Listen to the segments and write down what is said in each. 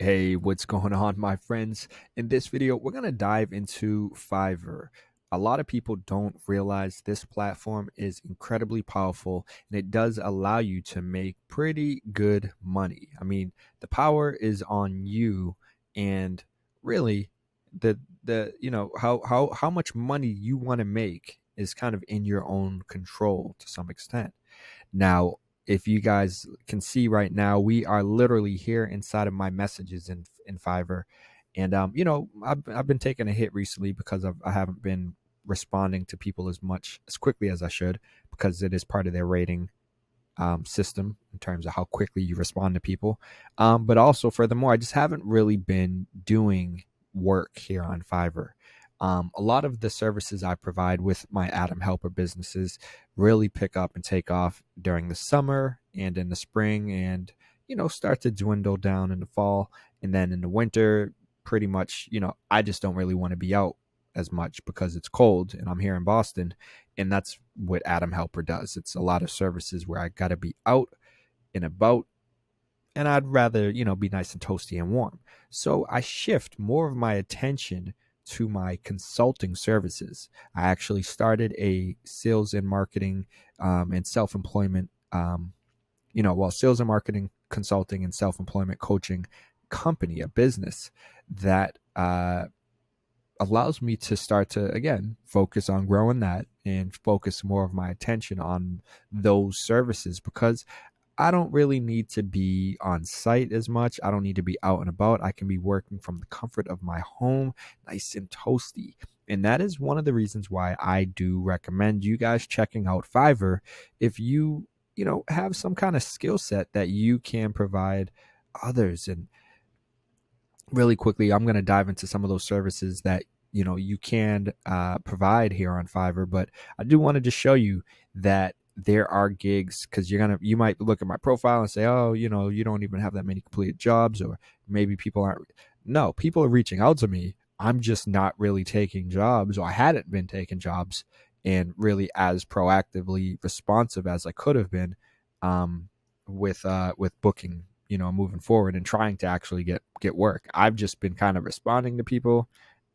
Hey, what's going on, my friends? In this video, we're going to dive into Fiverr. A lot of people don't realize this platform is incredibly powerful and it does allow you to make pretty good money. I mean, the power is on you, and really how much money you want to make is kind of in your own control to some extent. Now, if you guys can see right now, we are literally here inside of my messages in Fiverr, and I've been taking a hit recently because I haven't been responding to people as quickly as I should, because it is part of their rating system in terms of how quickly you respond to people. But also, furthermore, I just haven't really been doing work here on Fiverr. A lot of the services I provide with my Adam Helper businesses really pick up and take off during the summer and in the spring, and start to dwindle down in the fall, and then in the winter, pretty much, I just don't really want to be out as much because it's cold and I'm here in Boston, and that's what Adam Helper does. It's a lot of services where I got to be out and about, and I'd rather, be nice and toasty and warm. So I shift more of my attention to my consulting services. I actually started a sales and marketing and self employment, sales and marketing, consulting, and self employment coaching company, a business that allows me to start to, again, focus on growing that and focus more of my attention on those services, because I don't really need to be on site as much. I don't need to be out and about. I can be working from the comfort of my home, nice and toasty. And that is one of the reasons why I do recommend you guys checking out Fiverr if you have some kind of skill set that you can provide others. And really quickly, I'm going to dive into some of those services that you can provide here on Fiverr. But I do want to just show you that there are gigs, because you might look at my profile and say, oh, you don't even have that many completed jobs, or maybe people aren't. No, people are reaching out to me. I'm just not really taking jobs, or I hadn't been taking jobs and really as proactively responsive as I could have been, with booking, moving forward and trying to actually get work. I've just been kind of responding to people,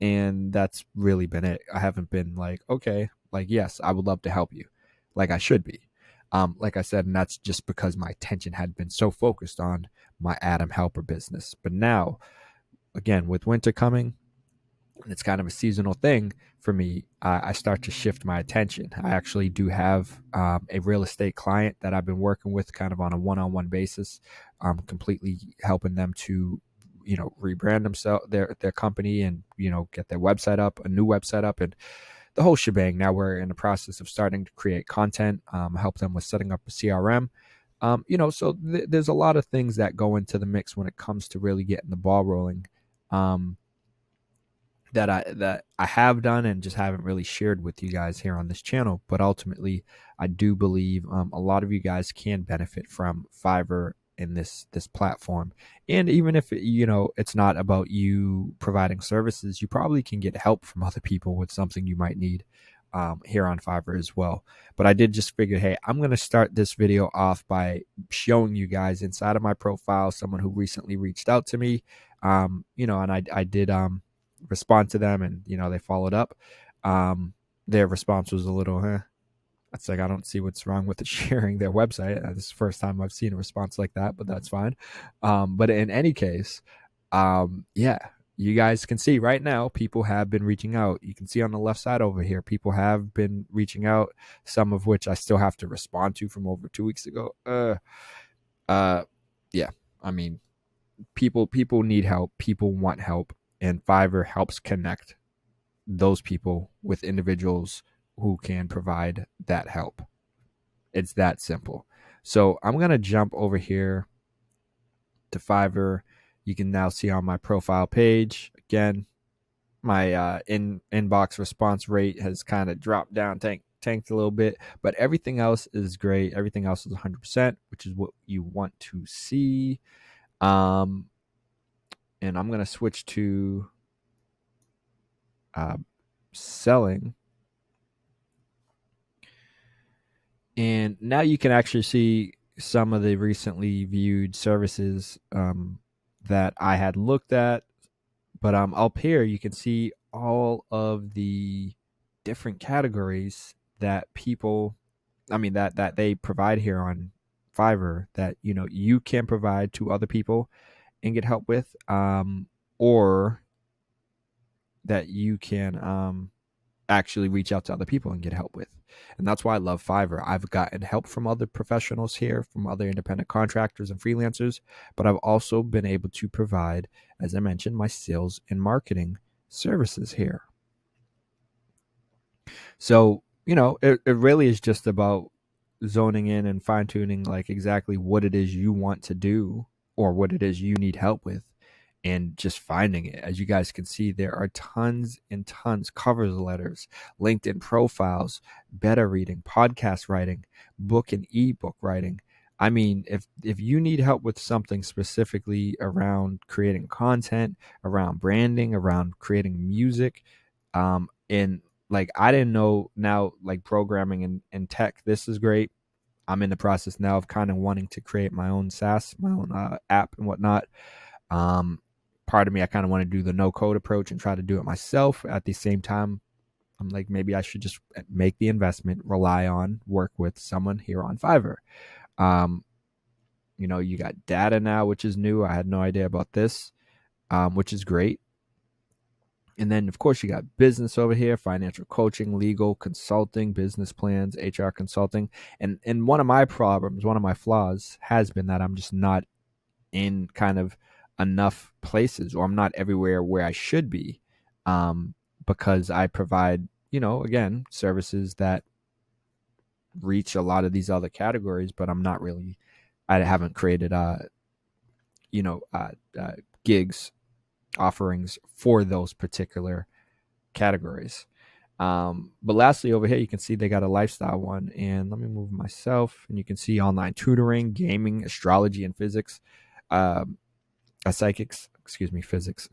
and that's really been it. I haven't been like, okay, like, yes, I would love to help you, like I should be. Like I said, and that's just because my attention had been so focused on my Adam Helper business. But now, again, with winter coming, and it's kind of a seasonal thing for me, I start to shift my attention. I actually do have a real estate client that I've been working with kind of on a one-on-one basis, completely helping them to rebrand themselves, their company, and get their website up, a new website up, and the whole shebang. Now we're in the process of starting to create content, help them with setting up a CRM. So there's a lot of things that go into the mix when it comes to really getting the ball rolling. That I have done and just haven't really shared with you guys here on this channel. But ultimately, I do believe a lot of you guys can benefit from Fiverr in this platform. And even if it's not about you providing services, you probably can get help from other people with something you might need here on Fiverr as well. But I did just figure, hey, I'm going to start this video off by showing you guys inside of my profile someone who recently reached out to me, and I did respond to them, and they followed up. Their response was a little, it's like, I don't see what's wrong with sharing their website. This is the first time I've seen a response like that, but that's fine. But in any case, yeah, you guys can see right now people have been reaching out. You can see on the left side over here, people have been reaching out, some of which I still have to respond to from over 2 weeks ago. Yeah, I mean, people need help, people want help, and Fiverr helps connect those people with individuals who can provide that help. It's that simple. So I'm going to jump over here to Fiverr. You can now see on my profile page, again, my inbox response rate has kind of dropped down, tanked a little bit, but everything else is great. Everything else is 100%, which is what you want to see. And I'm going to switch to selling. And now you can actually see some of the recently viewed services that I had looked at. But up here you can see all of the different categories that people, I mean, that they provide here on Fiverr, that you can provide to other people and get help with, or that you can actually reach out to other people and get help with. And that's why I love Fiverr. I've gotten help from other professionals here, from other independent contractors and freelancers, but I've also been able to provide, as I mentioned, my sales and marketing services here. So, it really is just about zoning in and fine tuning, like exactly what it is you want to do or what it is you need help with, and just finding it. As you guys can see, there are tons and tons cover letters, LinkedIn profiles, beta reading, podcast writing, book and ebook writing. I mean, if you need help with something specifically around creating content, around branding, around creating music, and like I didn't know, now like programming and tech, this is great. I'm in the process now of kind of wanting to create my own SaaS, my own app and whatnot. Um, Part of me, I kind of want to do the no code approach and try to do it myself. At the same time, I'm like, maybe I should just make the investment, rely on, work with someone here on Fiverr. Um, you got data now, which is new. I had no idea about this, which is great. And then, of course, you got business over here, financial coaching, legal consulting, business plans, HR consulting. And one of my problems, one of my flaws has been that I'm just not in kind of enough places, or I'm not everywhere where I should be, because I provide, again, services that reach a lot of these other categories, but I haven't created, you know, uh, gigs, offerings for those particular categories. But lastly, over here, you can see they got a lifestyle one. And let me move myself. And you can see online tutoring, gaming, astrology, and physics. Um, Psychics, excuse me, physics,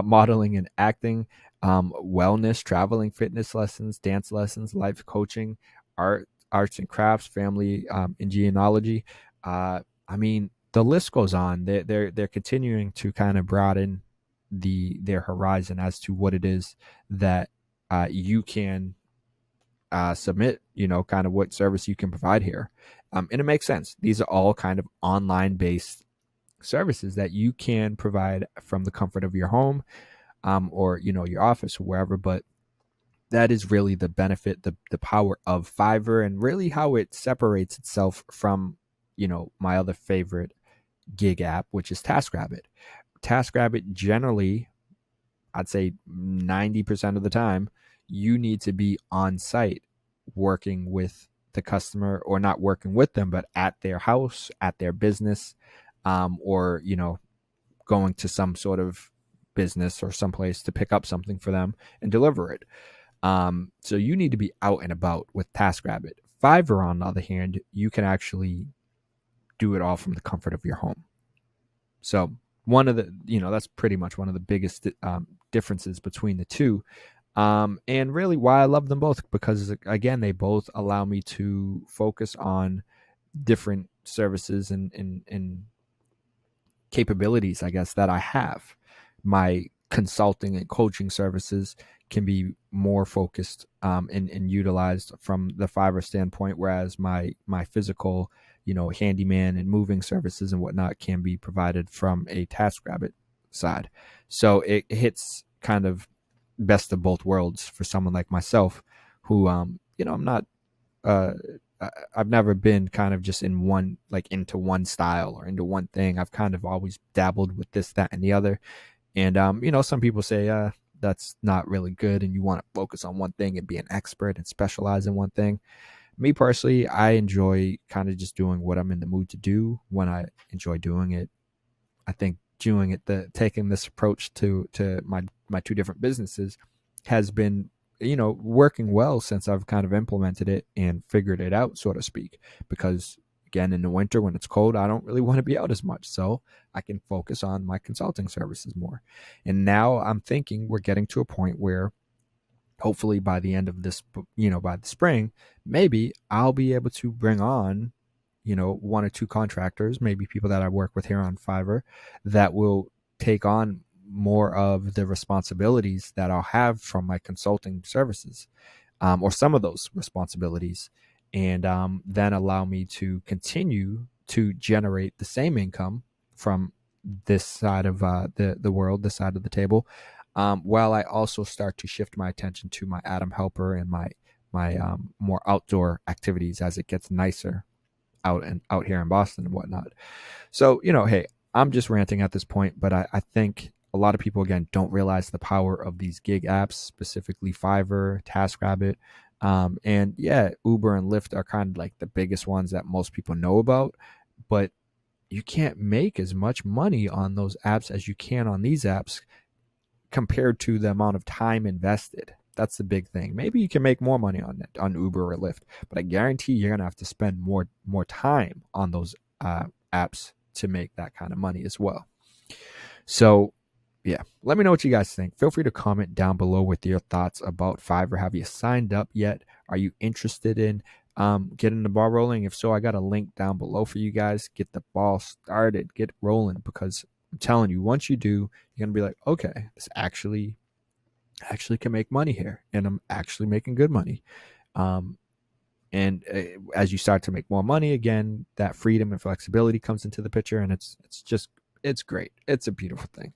modeling and acting, wellness, traveling, fitness lessons, dance lessons, life coaching, arts and crafts, family, and genealogy. I mean, the list goes on. They're continuing to kind of broaden their horizon as to what it is that you can submit. Kind of what service you can provide here, and it makes sense. These are all kind of online based services that you can provide from the comfort of your home, or your office or wherever. But that is really the benefit, the power of Fiverr, and really how it separates itself from my other favorite gig app, which is TaskRabbit. Generally, I'd say 90% of the time, you need to be on site working with the customer, or not working with them, but at their house, at their business, or going to some sort of business or someplace to pick up something for them and deliver it. So you need to be out and about with TaskRabbit. Fiverr, on the other hand, you can actually do it all from the comfort of your home. So one of the, that's pretty much one of the biggest differences between the two. And really why I love them both, because again, they both allow me to focus on different services and capabilities, I guess, that I have. My consulting and coaching services can be more focused, and utilized from the Fiverr standpoint, whereas my physical, handyman and moving services and whatnot can be provided from a TaskRabbit side. So it hits kind of best of both worlds for someone like myself, who, I'm not uh, I've never been kind of just in one, like into one style or into one thing. I've kind of always dabbled with this, that, and the other. And, some people say, that's not really good, and you want to focus on one thing and be an expert and specialize in one thing. Me personally, I enjoy kind of just doing what I'm in the mood to do when I enjoy doing it. I think taking this approach to my two different businesses has been, working well since I've kind of implemented it and figured it out, so to speak. Because again, in the winter when it's cold, I don't really want to be out as much, so I can focus on my consulting services more. And now I'm thinking we're getting to a point where hopefully by the end of this, by the spring, maybe I'll be able to bring on, one or two contractors, maybe people that I work with here on Fiverr, that will take on more of the responsibilities that I'll have from my consulting services, or some of those responsibilities, and then allow me to continue to generate the same income from this side of the world, this side of the table, while I also start to shift my attention to my Atom Helper and my more outdoor activities as it gets nicer out here in Boston and whatnot. So, hey, I'm just ranting at this point, but I think a lot of people, again, don't realize the power of these gig apps, specifically Fiverr, TaskRabbit. And yeah, Uber and Lyft are kind of like the biggest ones that most people know about, but you can't make as much money on those apps as you can on these apps compared to the amount of time invested. That's the big thing. Maybe you can make more money on Uber or Lyft, but I guarantee you're gonna have to spend more time on those apps to make that kind of money as well. So, yeah, let me know what you guys think. Feel free to comment down below with your thoughts about Fiverr. Have you signed up yet? Are you interested in getting the ball rolling? If so, I got a link down below for you guys. Get the ball started, get rolling, because I'm telling you, once you do, you're gonna be like, okay, this actually can make money here, and I'm actually making good money. And as you start to make more money, again, that freedom and flexibility comes into the picture, and it's great. It's a beautiful thing.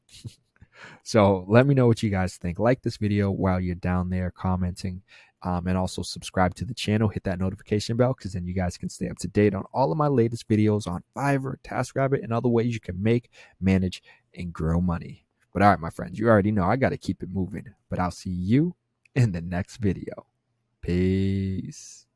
So let me know what you guys think. Like this video while you're down there commenting, and also subscribe to the channel. Hit that notification bell, because then you guys can stay up to date on all of my latest videos on Fiverr, TaskRabbit, and other ways you can make, manage, and grow money. But all right, my friends, you already know I got to keep it moving. But I'll see you in the next video. Peace.